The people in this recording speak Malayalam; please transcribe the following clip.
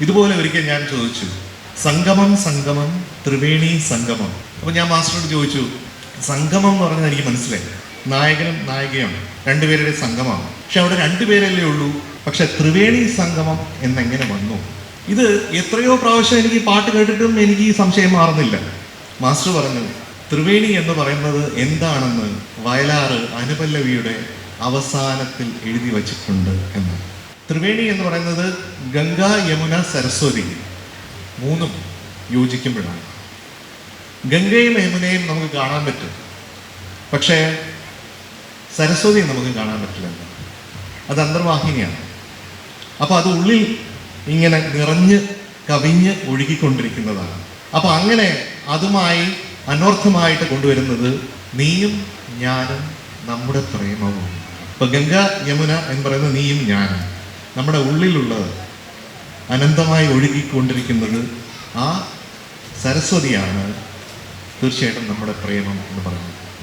ഇതുപോലെ ഒരിക്കൽ ഞാൻ ചോദിച്ചു, സംഗമം സംഗമം ത്രിവേണി സംഗമം. അപ്പോൾ ഞാൻ മാസ്റ്ററോട് ചോദിച്ചു, സംഗമം എന്ന് പറഞ്ഞാൽ എനിക്ക് മനസ്സിലായി, നായകനും നായികയാണ്, രണ്ടുപേരുടെ സംഗമമാണ്. പക്ഷെ അവിടെ രണ്ടുപേരല്ലേ ഉള്ളൂ. പക്ഷെ ത്രിവേണി സംഗമം എന്നെങ്ങനെ വന്നു? ഇത് എത്രയോ പ്രാവശ്യം എനിക്ക് പാട്ട് കേട്ടിട്ടും എനിക്ക് ഈ സംശയം മാറുന്നില്ല. മാസ്റ്റർ പറഞ്ഞു, ത്രിവേണി എന്ന് പറയുന്നത് എന്താണെന്ന് വയലാറ് അനുപല്ലവിയുടെ അവസാനത്തിൽ എഴുതി വച്ചിട്ടുണ്ട് എന്ന്. ത്രിവേണി എന്ന് പറയുന്നത് ഗംഗ, യമുന, സരസ്വതി മൂന്നും യോജിക്കുമ്പോഴാണ്. ഗംഗയും യമുനയും നമുക്ക് കാണാൻ പറ്റും, പക്ഷേ സരസ്വതി നമുക്ക് കാണാൻ പറ്റില്ല. അത് അന്തർവാഹിനിയാണ്. അപ്പോൾ അത് ഉള്ളിൽ ഇങ്ങനെ നിറഞ്ഞ് കവിഞ്ഞ് ഒഴുകിക്കൊണ്ടിരിക്കുന്നതാണ്. അപ്പോൾ അങ്ങനെ അതുമായി അനർത്ഥമായിട്ട് കൊണ്ടുവരുന്നത് നീയും ഞാനും നമ്മുടെ പ്രേമവും. ഇപ്പൊ ഗംഗ യമുന എന്ന് പറയുന്നത് നീയും ഞാനും, നമ്മുടെ ഉള്ളിലുള്ളത് അനന്തമായി ഒഴുകിക്കൊണ്ടിരിക്കുന്നത് ആ സരസ്വതിയാണ് തീർച്ചയായിട്ടും നമ്മുടെ പ്രേമം എന്ന് പറയുന്നത്.